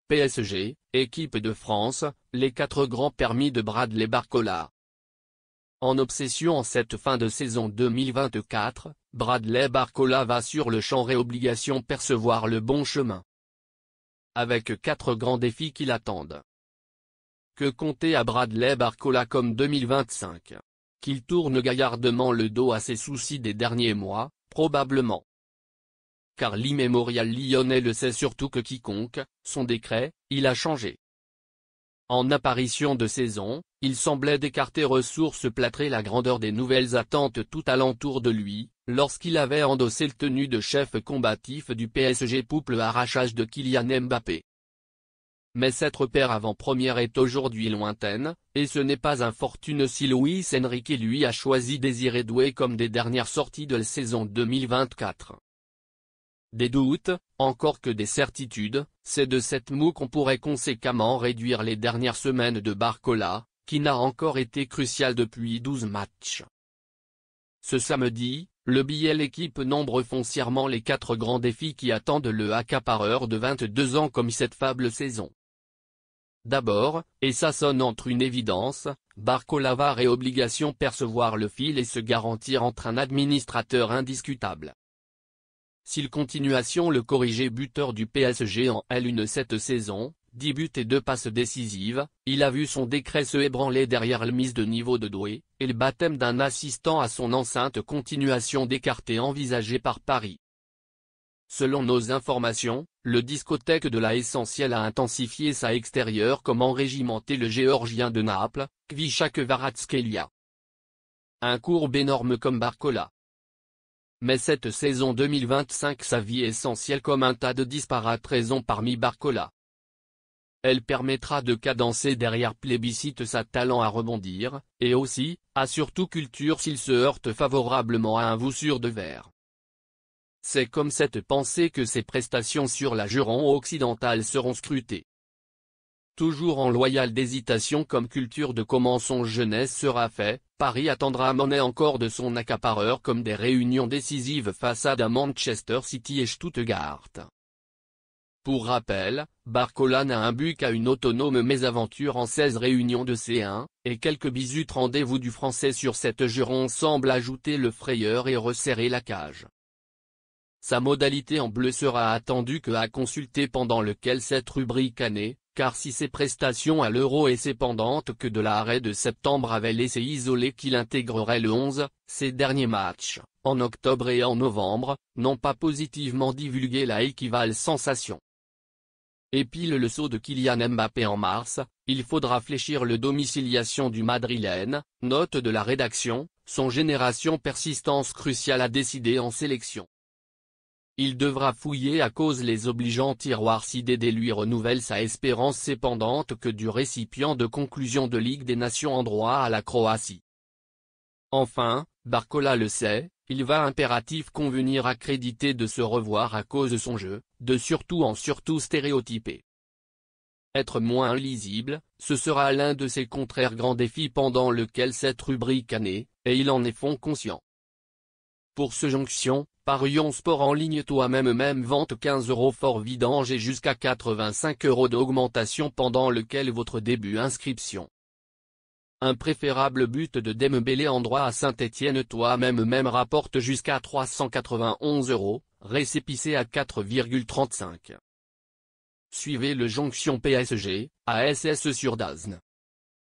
PSG, équipe de France, les 4 grands permis de Bradley Barcola. En obsession en cette fin de saison 2024, Bradley Barcola va sur le champ réobligation percevoir le bon chemin. Avec 4 grands défis qui l'attendent. Que compter à Bradley Barcola comme 2025? Qu'il tourne gaillardement le dos à ses soucis des derniers mois, probablement. Car l'immémorial lyonnais le sait surtout que quiconque, son décret, il a changé. En apparition de saison, il semblait d'écarter ressources plâtrer la grandeur des nouvelles attentes tout alentour de lui, lorsqu'il avait endossé le tenue de chef combatif du PSG pouple l'arrachage de Kylian Mbappé. Mais cette repère avant-première est aujourd'hui lointaine, et ce n'est pas infortune si Luis Enrique lui a choisi Désiré Doué comme des dernières sorties de la saison 2024. Des doutes, encore que des certitudes, c'est de cette moue qu'on pourrait conséquemment réduire les dernières semaines de Barcola, qui n'a encore été crucial depuis 12 matchs. Ce samedi, le billet l'équipe nombre foncièrement les 4 grands défis qui attendent le accapareur de 22 ans comme cette fable saison. D'abord, et ça sonne entre une évidence, Barcola va réobligation percevoir le fil et se garantir entre un administrateur indiscutable. S'il continuation le corrigé buteur du PSG en L1 cette saison, 10 buts et 2 passes décisives, il a vu son décret se ébranler derrière la mise de niveau de Doué, et le baptême d'un assistant à son enceinte continuation d'écarter envisagée par Paris. Selon nos informations, le discothèque de la Essentiel a intensifié sa extérieure comme enrégimenté le Géorgien de Naples, Kvicha Kvaratskhelia. Un courbe énorme comme Barcola. Mais cette saison 2025 sa vie essentielle comme un tas de disparates raisons parmi Barcola. Elle permettra de cadencer derrière plébiscite sa talent à rebondir, et aussi, à surtout culture s'il se heurte favorablement à un voussure de verre. C'est comme cette pensée que ses prestations sur la Giron occidentale seront scrutées. Toujours en loyale d'hésitation comme culture de comment son jeunesse sera fait, Paris attendra monnaie encore de son accapareur comme des réunions décisives face à Manchester City et Stuttgart. Pour rappel, Barcola n'a un but qu'à une autonome mésaventure en 16 réunions de C1, et quelques bisous rendez-vous du français sur cette Giron semble ajouter le frayeur et resserrer la cage. Sa modalité en bleu sera attendue que à consulter pendant lequel cette rubrique année, car si ses prestations à l'Euro et ses pendantes que de l'arrêt de septembre avaient laissé isolé qu'il intégrerait le 11, ses derniers matchs, en octobre et en novembre, n'ont pas positivement divulgué la équivale sensation. Et pile le saut de Kylian Mbappé en mars, il faudra fléchir le domiciliation du Madrilène, note de la rédaction, son génération persistance cruciale à décider en sélection. Il devra fouiller à cause les obligeants tiroirs si Dédé lui renouvelle sa espérance sépendante que du récipient de conclusion de Ligue des Nations en droit à la Croatie. Enfin, Barcola le sait, il va impératif convenir accrédité de se revoir à cause de son jeu, de surtout en surtout stéréotypé. Être moins lisible, ce sera l'un de ses contraires grands défis pendant lequel cette rubrique année, et il en est fond conscient. Pour ce jonction, parions sport en ligne toi-même vente 15 € fort vidange et jusqu'à 85 € d'augmentation pendant lequel votre début inscription. Un préférable but de Dembélé en droit à Saint-Étienne toi-même rapporte jusqu'à 391 €, récépissé à 4,35. Suivez le jonction PSG, ASS sur DAZN.